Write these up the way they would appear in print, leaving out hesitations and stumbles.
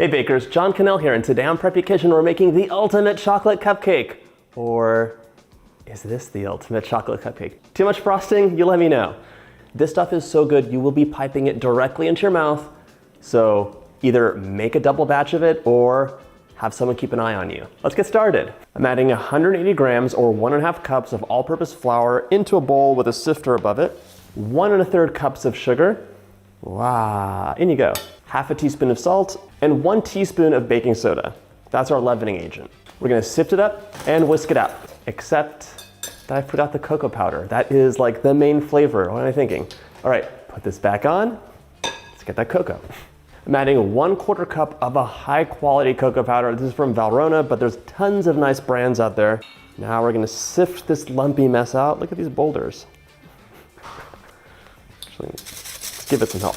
Hey bakers, John Cannell here, and today on Preppy Kitchen we're making the ultimate chocolate cupcake. Or is this the ultimate chocolate cupcake? Too much frosting? You let me know. This stuff is so good you will be piping it directly into your mouth, so either make a double batch of it or have someone keep an eye on you. Let's get started. I'm adding 180 grams or 1.5 cups of all-purpose flour into a bowl with a sifter above it, 1 1/3 cups of sugar, wow, in you go, half a teaspoon of salt, and 1 teaspoon of baking soda. That's our leavening agent. We're gonna sift it up and whisk it out, except that I forgot the cocoa powder. That is like the main flavor. What am I thinking? All right, put this back on. Let's get that cocoa. I'm adding 1/4 cup of a high quality cocoa powder. This is from Valrhona, but there's tons of nice brands out there. Now we're gonna sift this lumpy mess out. Look at these boulders. Actually, let's give it some help.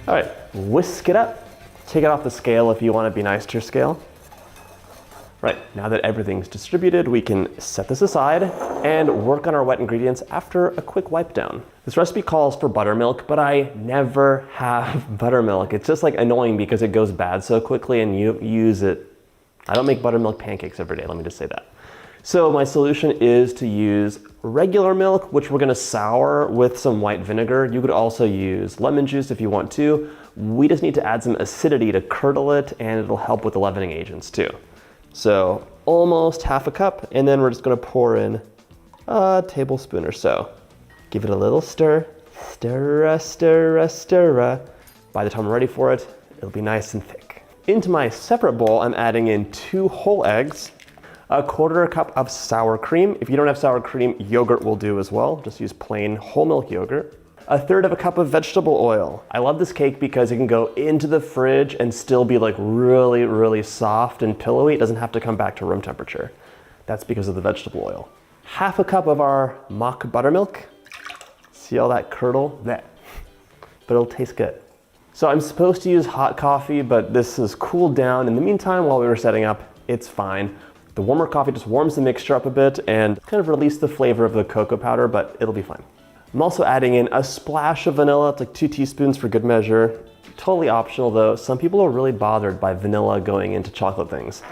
All right, whisk it up. Take it off the scale if you want to be nice to your scale. Right, now that everything's distributed, we can set this aside and work on our wet ingredients after a quick wipe down. This recipe calls for buttermilk, but I never have buttermilk. It's just like annoying because it goes bad so quickly and you use it. I don't make buttermilk pancakes every day, let me just say that. So my solution is to use regular milk, which we're gonna sour with some white vinegar. You could also use lemon juice if you want to. We just need to add some acidity to curdle it, and it'll help with the leavening agents too. So almost half a cup, and then we're just gonna pour in a tablespoon or so. Give it a little stir, stir, stir, stir. By the time we're ready for it, it'll be nice and thick. Into my separate bowl, I'm adding in 2 whole eggs, 1/4 cup of sour cream. If you don't have sour cream, yogurt will do as well. Just use plain whole milk yogurt. 1/3 cup of vegetable oil. I love this cake because it can go into the fridge and still be like really, really soft and pillowy. It doesn't have to come back to room temperature. That's because of the vegetable oil. 1/2 cup of our mock buttermilk. See all that curdle? That. But it'll taste good. So I'm supposed to use hot coffee, but this is cooled down. In the meantime, while we were setting up, it's fine. The warmer coffee just warms the mixture up a bit and kind of release the flavor of the cocoa powder, but it'll be fine. I'm also adding in a splash of vanilla. It's like 2 teaspoons for good measure. Totally optional though. Some people are really bothered by vanilla going into chocolate things.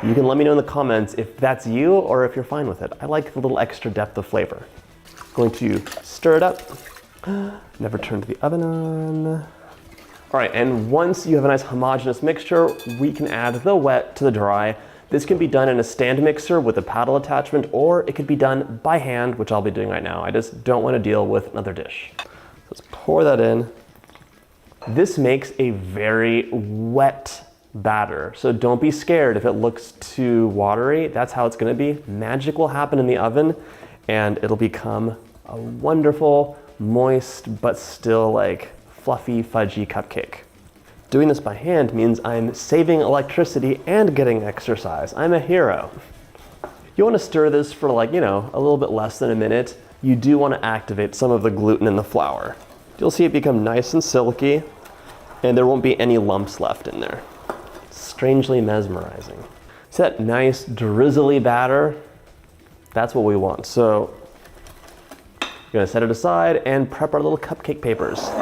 You can let me know in the comments if that's you or if you're fine with it. I like the little extra depth of flavor. Going to stir it up. Never turn the oven on. All right, and once you have a nice homogeneous mixture, we can add the wet to the dry. This can be done in a stand mixer with a paddle attachment, or it could be done by hand, which I'll be doing right now. I just don't want to deal with another dish. Let's pour that in. This makes a very wet batter, so don't be scared if it looks too watery. That's how it's going to be. Magic will happen in the oven, and it'll become a wonderful, moist, but still like fluffy, fudgy cupcake. Doing this by hand means I'm saving electricity and getting exercise. I'm a hero. You want to stir this for like, a little bit less than a minute. You do want to activate some of the gluten in the flour. You'll see it become nice and silky, and there won't be any lumps left in there. Strangely mesmerizing. It's that nice drizzly batter. That's what we want. So we're gonna set it aside and prep our little cupcake papers.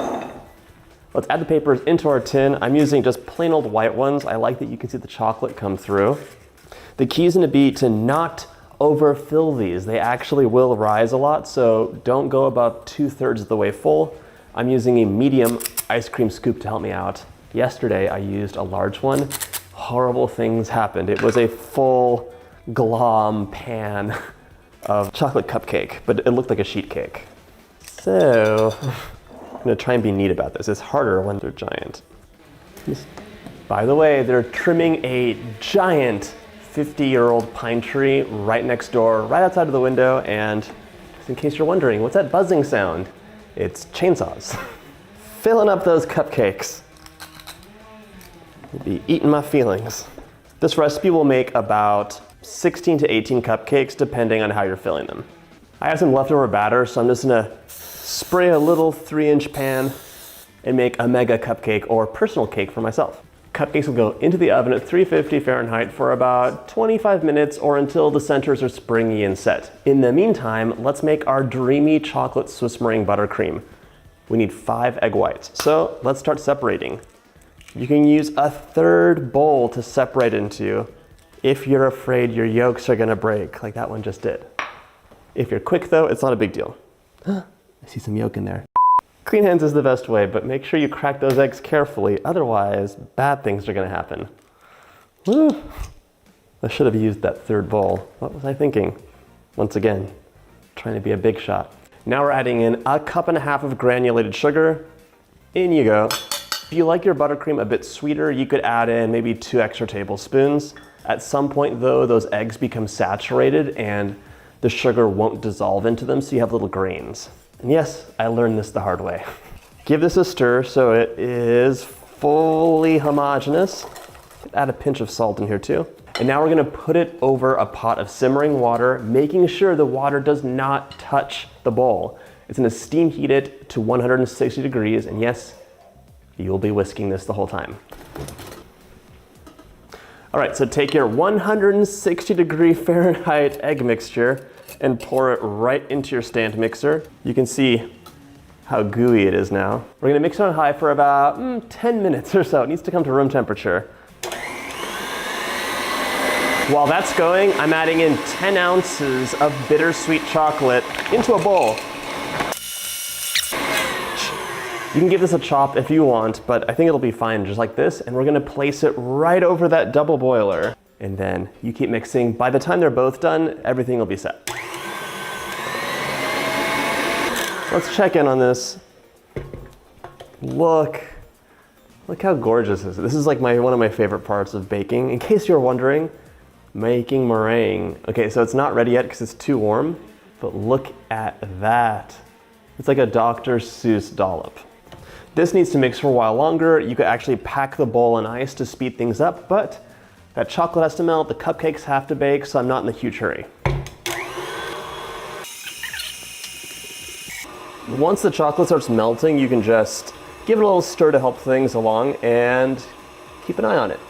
Let's add the papers into our tin. I'm using just plain old white ones. I like that you can see the chocolate come through. The key is gonna be to not overfill these. They actually will rise a lot, so don't go about 2/3 of the way full. I'm using a medium ice cream scoop to help me out. Yesterday, I used a large one. Horrible things happened. It was a full glom pan of chocolate cupcake, but it looked like a sheet cake. So, I'm gonna try and be neat about this. It's harder when they're giant. By the way, they're trimming a giant 50-year-old pine tree right next door, right outside of the window, and just in case you're wondering, what's that buzzing sound? It's chainsaws. Filling up those cupcakes. You'd be eating my feelings. This recipe will make about 16 to 18 cupcakes depending on how you're filling them. I have some leftover batter, so I'm just gonna spray a little 3-inch pan and make a mega cupcake or personal cake for myself. Cupcakes will go into the oven at 350 Fahrenheit for about 25 minutes or until the centers are springy and set. In the meantime, let's make our dreamy chocolate Swiss meringue buttercream. We need 5 egg whites. So let's start separating. You can use a third bowl to separate into if you're afraid your yolks are gonna break, like that one just did. If you're quick though, it's not a big deal. I see some yolk in there. Clean hands is the best way, but make sure you crack those eggs carefully, otherwise bad things are gonna happen. Woo. I should have used that third bowl. What was I thinking? Once again, trying to be a big shot. Now we're adding in 1.5 cups of granulated sugar. In you go. If you like your buttercream a bit sweeter, you could add in maybe 2 extra tablespoons. At some point though, those eggs become saturated and the sugar won't dissolve into them, so you have little grains. And yes, I learned this the hard way. Give this a stir so it is fully homogeneous. Add a pinch of salt in here too. And now we're gonna put it over a pot of simmering water, making sure the water does not touch the bowl. It's gonna steam heat it to 160 degrees, and yes, you'll be whisking this the whole time. All right, so take your 160 degree Fahrenheit egg mixture and pour it right into your stand mixer. You can see how gooey it is now. We're gonna mix it on high for about 10 minutes or so. It needs to come to room temperature. While that's going, I'm adding in 10 ounces of bittersweet chocolate into a bowl. You can give this a chop if you want, but I think it'll be fine just like this, and we're gonna place it right over that double boiler. And then you keep mixing. By the time they're both done, everything will be set. Let's check in on this. Look how gorgeous this is. This is like one of my favorite parts of baking. In case you're wondering, making meringue. Okay, so it's not ready yet because it's too warm, but look at that. It's like a Dr. Seuss dollop. This needs to mix for a while longer. You could actually pack the bowl in ice to speed things up, but that chocolate has to melt, the cupcakes have to bake, so I'm not in a huge hurry. Once the chocolate starts melting, you can just give it a little stir to help things along and keep an eye on it.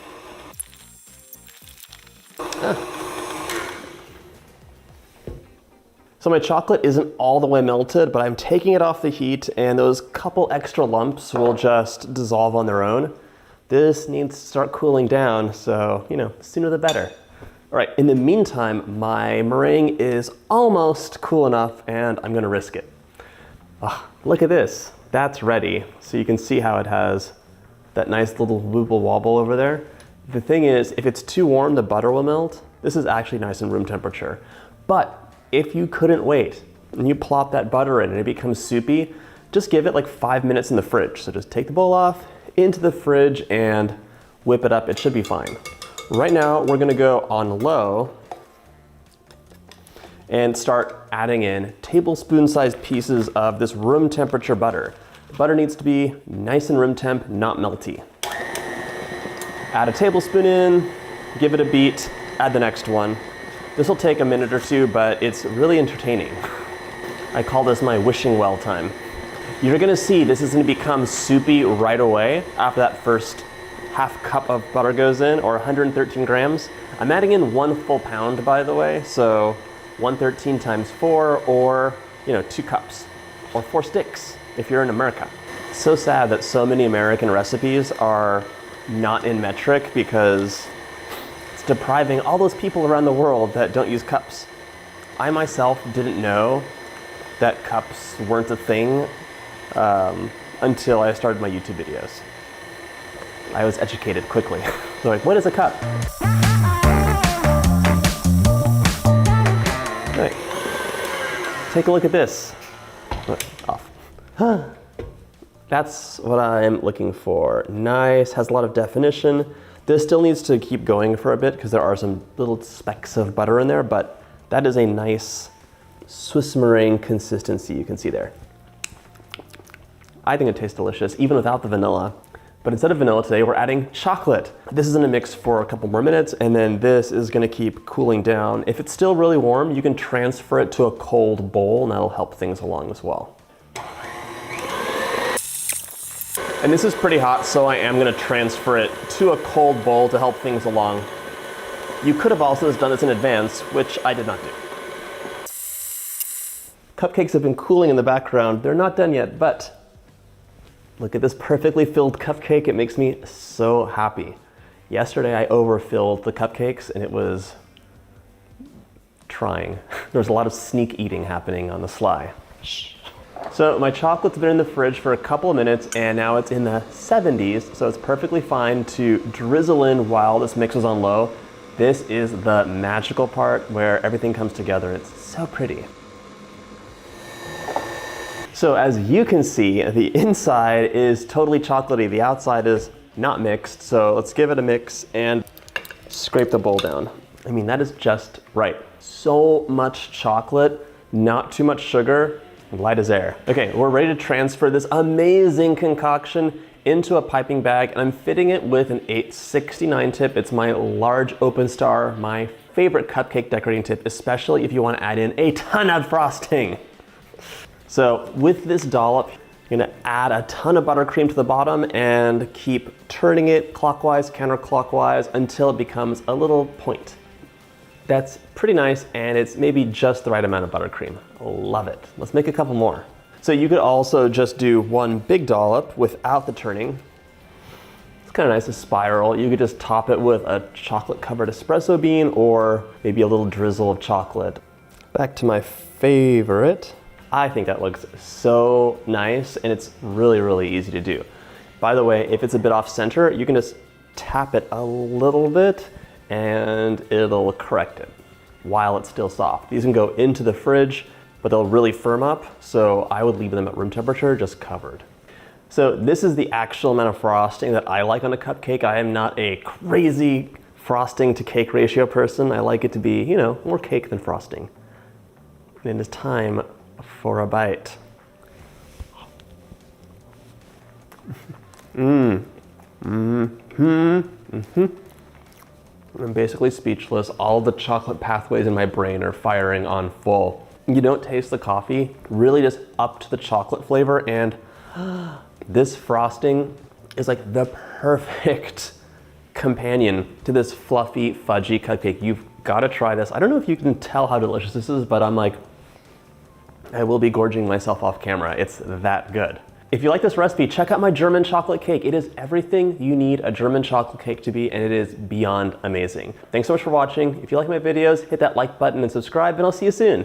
So my chocolate isn't all the way melted, but I'm taking it off the heat, and those couple extra lumps will just dissolve on their own. This needs to start cooling down, so, the sooner the better. All right, in the meantime, my meringue is almost cool enough, and I'm gonna risk it. Look at this, that's ready. So you can see how it has that nice little wobble wobble over there. The thing is, if it's too warm, the butter will melt. This is actually nice in room temperature. But if you couldn't wait and you plop that butter in and it becomes soupy, just give it like 5 minutes in the fridge. So just take the bowl off, into the fridge, and whip it up. It should be fine. Right now, we're gonna go on low and start adding in tablespoon-sized pieces of this room temperature butter. The butter needs to be nice and room temp, not melty. Add a tablespoon in, give it a beat, add the next one. This will take a minute or two, but it's really entertaining. I call this my wishing well time. You're gonna see this is gonna become soupy right away after that first half cup of butter goes in, or 113 grams. I'm adding in 1 full pound, by the way, so 113 times 4, or 2 cups, or 4 sticks if you're in America. It's so sad that so many American recipes are not in metric because it's depriving all those people around the world that don't use cups. I myself didn't know that cups weren't a thing until I started my YouTube videos. I was educated quickly. So like, what is a cup? Right. Take a look at this. Off. That's what I'm looking for. Nice, has a lot of definition. This still needs to keep going for a bit because there are some little specks of butter in there, but that is a nice Swiss meringue consistency you can see there. I think it tastes delicious, even without the vanilla. But instead of vanilla today, we're adding chocolate. This is in a mix for a couple more minutes, and then this is gonna keep cooling down. If it's still really warm, you can transfer it to a cold bowl, and that'll help things along as well. And this is pretty hot, so I am gonna transfer it to a cold bowl to help things along. You could have also just done this in advance, which I did not do. Cupcakes have been cooling in the background. They're not done yet, but Look at this perfectly filled cupcake. It makes me so happy. Yesterday I overfilled the cupcakes and it was trying. There was a lot of sneak eating happening on the sly. So my chocolate's been in the fridge for a couple of minutes and now it's in the 70s, so it's perfectly fine to drizzle in while this mix is on low. This is the magical part where everything comes together. It's so pretty. So as you can see, the inside is totally chocolatey. The outside is not mixed. So let's give it a mix and scrape the bowl down. I mean, that is just right. So much chocolate, not too much sugar, light as air. Okay, we're ready to transfer this amazing concoction into a piping bag, and I'm fitting it with an 869 tip. It's my large open star, my favorite cupcake decorating tip, especially if you want to add in a ton of frosting. So with this dollop, you're gonna add a ton of buttercream to the bottom and keep turning it clockwise, counterclockwise until it becomes a little point. That's pretty nice, and it's maybe just the right amount of buttercream. Love it. Let's make a couple more. So you could also just do one big dollop without the turning. It's kind of nice to spiral. You could just top it with a chocolate covered espresso bean or maybe a little drizzle of chocolate. Back to my favorite. I think that looks so nice, and it's really, really easy to do. By the way, if it's a bit off center, you can just tap it a little bit and it'll correct it while it's still soft. These can go into the fridge, but they'll really firm up, so I would leave them at room temperature, just covered. So this is the actual amount of frosting that I like on a cupcake. I am not a crazy frosting to cake ratio person. I like it to be, you know, more cake than frosting. And it's time for a bite. I'm basically speechless. All the chocolate pathways in my brain are firing on full. You don't taste the coffee, really just up to the chocolate flavor, and this frosting is like the perfect companion to this fluffy, fudgy cupcake. You've got to try this. I don't know if you can tell how delicious this is, but I'm like, I will be gorging myself off camera. It's that good. If you like this recipe, check out my German chocolate cake. It is everything you need a German chocolate cake to be, and it is beyond amazing. Thanks so much for watching. If you like my videos, hit that like button and subscribe, and I'll see you soon.